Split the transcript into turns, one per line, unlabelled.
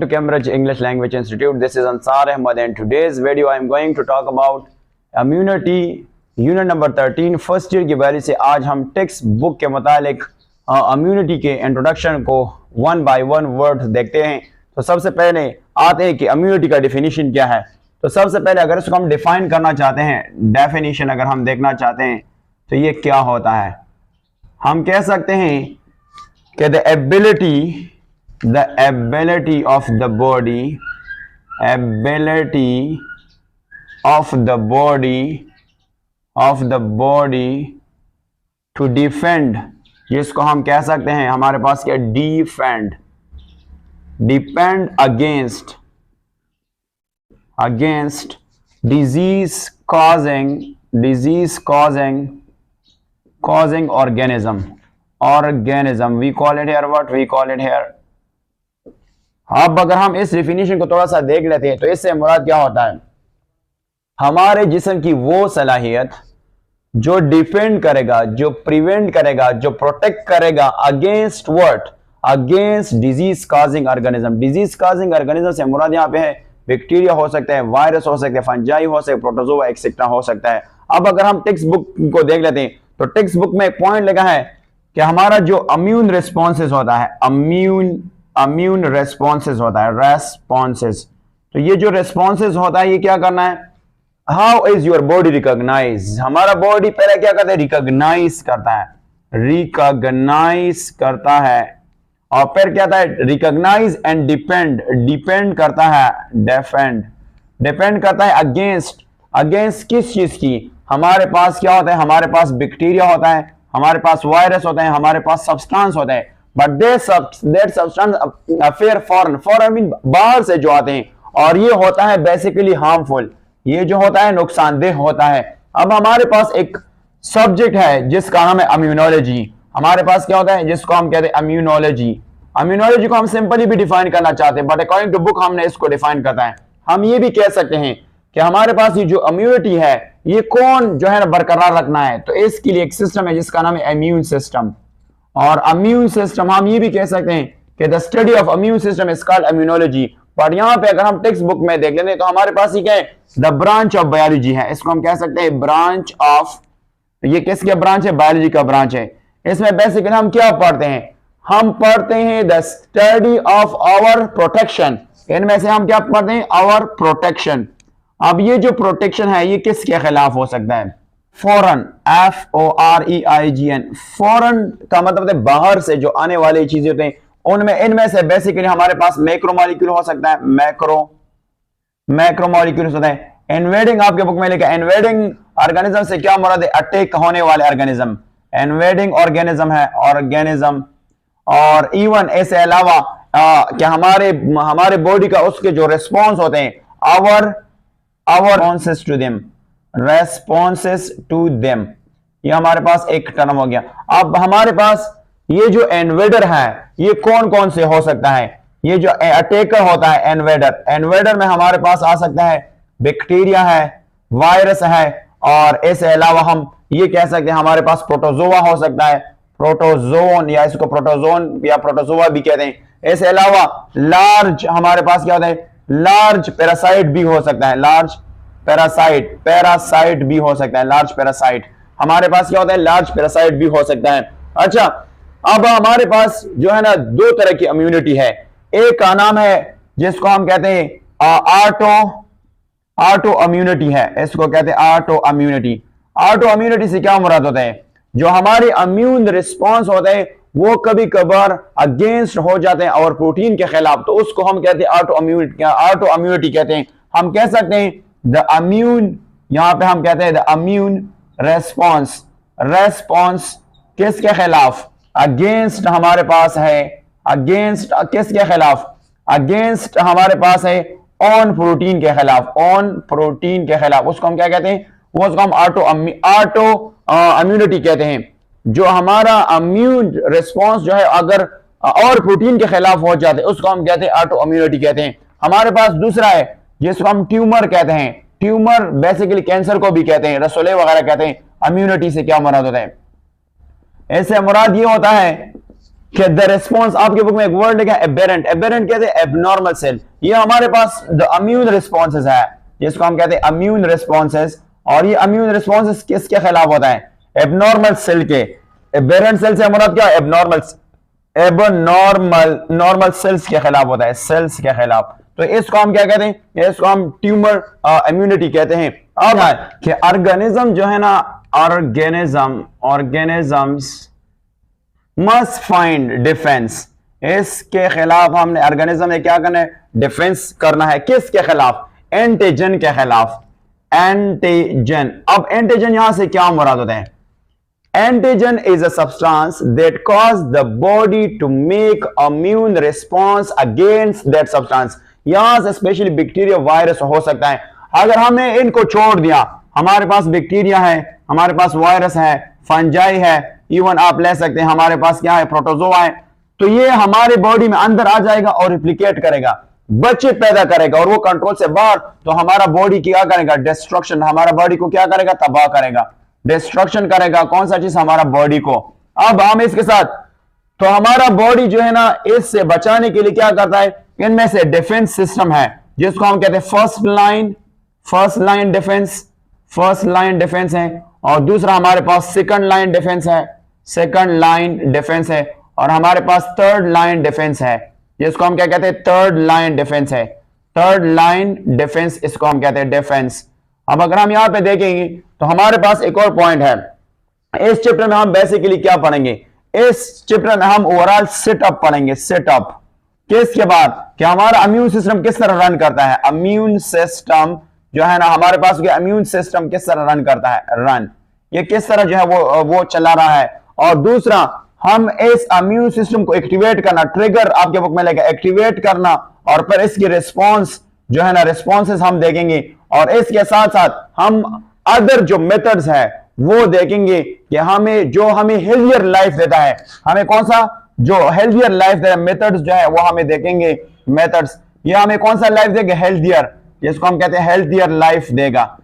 to Cambridge English Language Institute. This is Ansar Ahmad, and today's video I am going to talk about immunity, unit number 13, first year की बारी से आज हम text book के मुतालिक immunity के introduction को वन बाय वन वर्ड देखते हैं। तो सबसे पहले आते हैं कि इम्यूनिटी का डेफिनेशन क्या है। तो सबसे पहले अगर इसको हम डिफाइन करना चाहते हैं, डेफिनेशन अगर हम देखना चाहते हैं तो ये क्या होता है, हम कह सकते हैं कि the ability of the body to defend, जिसको हम कह सकते हैं हमारे पास क्या, depend against disease causing organism, we call it here अब अगर हम इस डेफिनेशन को थोड़ा सा देख लेते हैं तो इससे मुराद क्या होता है, हमारे जिस्म की वो सलाहियत जो डिफेंड करेगा, जो प्रिवेंट करेगा, जो प्रोटेक्ट करेगा against what, against disease causing organism. Disease causing organism से मुराद यहाँ पे है बैक्टीरिया हो सकता है, वायरस हो सकता है, फंजाई हो सकता है, प्रोटोजोआ एक्सेट्रा हो सकता है। अब अगर हम टेक्स्ट बुक को देख लेते हैं तो टेक्स्ट बुक में एक पॉइंट लिखा है कि हमारा जो इम्यून रिस्पॉन्सेज होता है, इम्यून रेस्पॉन्सेज होता है, रेस्पॉन्सेज, तो ये जो रेस्पॉन्सेज होता है ये क्या करना है, how is your body recognise, हमारा बॉडी पहले क्या करता है, रिकॉग्नाइज करता है और फिर क्या होता है, रिकॉग्नाइज एंड डिपेंड करता है, डिपेंड करता है अगेंस्ट किस चीज की, हमारे पास क्या होता है, हमारे पास बैक्टीरिया होता है, हमारे पास वायरस होता है, हमारे पास सब्सटेंस होता है, but that substance affair foreign mean बाहर से जो आते हैं और ये होता है बेसिकली हार्मफुल, ये जो होता है नुकसानदेह होता है। अब हमारे पास एक सब्जेक्ट है जिसका नाम है इम्यूनोलॉजी, हमारे पास क्या होता है जिसको हम कहते हैं इम्यूनोलॉजी को हम सिंपली भी डिफाइन करना चाहते हैं बट अकॉर्डिंग टू बुक हमने इसको डिफाइन करता है। हम ये भी कह सकते हैं कि हमारे पास ये जो इम्यूनिटी है ये कौन जो है ना बरकरार रखना है, तो इसके लिए एक सिस्टम है जिसका नाम है इम्यून सिस्टम। और इम्यून सिस्टम हम ये भी कह सकते हैं कि the study of immune system is called immunology. But यहाँ पे अगर हम टेक्स्ट बुक में देख लेते हैं तो हमारे पास ये क्या है, द ब्रांच ऑफ बायोलॉजी है, इसको हम कह सकते हैं ब्रांच ऑफ, ये किसका ब्रांच है, बायोलॉजी का ब्रांच है। इसमें बेसिकली हम क्या पढ़ते हैं, हम पढ़ते हैं the study of our protection, इनमें से हम क्या पढ़ते हैं, आवर प्रोटेक्शन। अब ये जो प्रोटेक्शन है ये किसके खिलाफ हो सकता है, फॉरेन, FOREIGN, फॉरेन का मतलब है बाहर से जो आने वाली चीजें होते हैं उनमें, इनमें से बेसिकली हमारे पास मैक्रोमोलिक्यूल हो सकता है, मैक्रोमोलिक्यूल होता है। इन्वेडिंग आपके बुक में लिखा है, इन्वेडिंग ऑर्गेनिज्म से क्या मुराद है, अटैक होने वाले ऑर्गेनिज्म, इन्वेडिंग ऑर्गेनिज्म है, ऑर्गेनिज्म। और इवन इसके अलावा क्या हमारे बॉडी का उसके जो रिस्पॉन्स होते हैं, आवर रेस्पॉन्सेस टू देम, ये हमारे पास एक टर्म हो गया। अब हमारे पास ये जो इन्वेडर है ये कौन कौन से हो सकता है, ये जो अटैकर होता है इन्वेडर में हमारे पास आ सकता है बैक्टीरिया है, वायरस है, और इसके अलावा हम ये कह सकते हैं हमारे पास प्रोटोजोआ हो सकता है, प्रोटोजोन या इसको प्रोटोजोन या प्रोटोजोआ भी कहते हैं। इसके अलावा लार्ज हमारे पास क्या होता है, लार्ज पैरासाइट भी हो सकता है, लार्ज पैरासाइट भी हो सकता है, लार्ज पैरासाइट हमारे पास क्या होता है, लार्ज पैरासाइट भी हो सकता है। अच्छा, अब हमारे पास जो है ना दो तरह की इम्यूनिटी है, एक का नाम है जिसको हम कहते हैं ऑटो इम्यूनिटी है, इसको कहते हैं ऑटो इम्यूनिटी से क्या मुराद होता है, जो हमारे इम्यून रिस्पॉन्स होते हैं वो कभी कभार अगेंस्ट हो जाते हैं और प्रोटीन के खिलाफ, तो उसको हम कहते हैं ऑटो इम्यूनिटी कहते हैं। हम कह सकते हैं द इम्यून, यहां पे हम कहते हैं द इम्यून रेस्पॉन्स किसके खिलाफ, अगेंस्ट हमारे पास है, अगेंस्ट किसके खिलाफ, अगेंस्ट हमारे पास है ऑन प्रोटीन के खिलाफ, उसको हम क्या कहते हैं, वो उसको हम ऑटो इम्यूनिटी कहते हैं। जो हमारा इम्यून रिस्पॉन्स जो है अगर और प्रोटीन के खिलाफ हो जाते हैं उसको हम कहते हैं ऑटो इम्यूनिटी कहते हैं। हमारे पास दूसरा है जिसको हम ट्यूमर कहते हैं, ट्यूमर बेसिकली कैंसर को भी कहते हैं, रसोले वगैरह कहते हैं। इम्यूनिटी से क्या मुराद होता है, ऐसे मुराद ये होता है कि द रिस्पॉन्स, आपके बुक में एक वर्ड लिखा है एबेरेंट, एबेरेंट कहते हैं एबनॉर्मल सेल। ये हमारे पास द इम्यून रिस्पॉन्सेस है, जिसको हम कहते हैं इम्यून रिस्पॉन्सेस, और ये इम्यून रिस्पॉन्सेस किसके खिलाफ होता है? एबनॉर्मल सेल के। एबेरेंट सेल से मुराद क्या? नॉर्मल सेल्स के खिलाफ होता है, सेल्स के खिलाफ। तो इसको हम क्या कहते हैं? इसको हम ट्यूमर इम्यूनिटी कहते हैं। अब कि ऑर्गेनिज्म जो है ना, ऑर्गेनिजम्स मस्ट फाइंड डिफेंस, इसके खिलाफ हमने ऑर्गेनिज्म में क्या करना है? डिफेंस करना है। किसके खिलाफ? एंटीजन के खिलाफ। एंटीजन, अब एंटीजन यहां से क्या मुराद होते हैं? Antigen is a substance that cause the body to make immune response against that substance। यहां से स्पेशली बैक्टीरिया, वायरस हो सकता है। अगर हमने इनको छोड़ दिया, हमारे पास बैक्टीरिया है, हमारे पास वायरस है, फंजाई है, इवन आप ले सकते हैं हमारे पास क्या है? प्रोटोजोआ है। तो ये हमारे बॉडी में अंदर आ जाएगा और रिप्लिकेट करेगा, बच्चे पैदा करेगा, और वो कंट्रोल से बाहर, तो हमारा बॉडी क्या करेगा? डिस्ट्रक्शन, हमारा बॉडी को क्या करेगा? तबाह करेगा, डिस्ट्रक्शन करेगा। कौन सा चीज? हमारा बॉडी को। अब हम इसके साथ, तो हमारा बॉडी जो है ना, इससे बचाने के लिए क्या करता है? इनमें से डिफेंस सिस्टम है, जिसको हम कहते हैं first line defence, first line defence है। और दूसरा हमारे पास सेकंड लाइन डिफेंस है, सेकंड लाइन डिफेंस है। और हमारे पास थर्ड लाइन डिफेंस है, जिसको हम क्या कहते हैं? थर्ड लाइन डिफेंस है, थर्ड लाइन डिफेंस, इसको हम कहते हैं डिफेंस। अब अगर हम यहां पे देखेंगे तो हमारे पास एक और पॉइंट है। इस चैप्टर में हम बेसिकली क्या पढ़ेंगे? इस चैप्टर में हम ओवरऑल सेटअप पढ़ेंगे। सेटअप किसके बाद? कि हमारा इम्यून सिस्टम किस तरह रन करता है। इम्यून सिस्टम जो है ना, हमारे पास इम्यून सिस्टम किस तरह रन करता है? रन, ये किस तरह जो है वो चला रहा है। और दूसरा, हम इस इम्यून सिस्टम को एक्टिवेट करना, ट्रिगर आपके बुक में लेगा, एक्टिवेट करना, और फिर इसकी रिस्पॉन्स जो है ना, रिस्पॉन्सेस हम देखेंगे। और इसके साथ साथ हम अदर जो मेथड्स है वो देखेंगे कि हमें हेल्थियर लाइफ देता है। हमें कौन सा जो हेल्थियर लाइफ देता है, मेथड्स जो है वो हमें देखेंगे। मेथड्स, ये हमें कौन सा लाइफ देगा? हेल्थियर, जिसको हम कहते हैं हेल्थियर लाइफ देगा।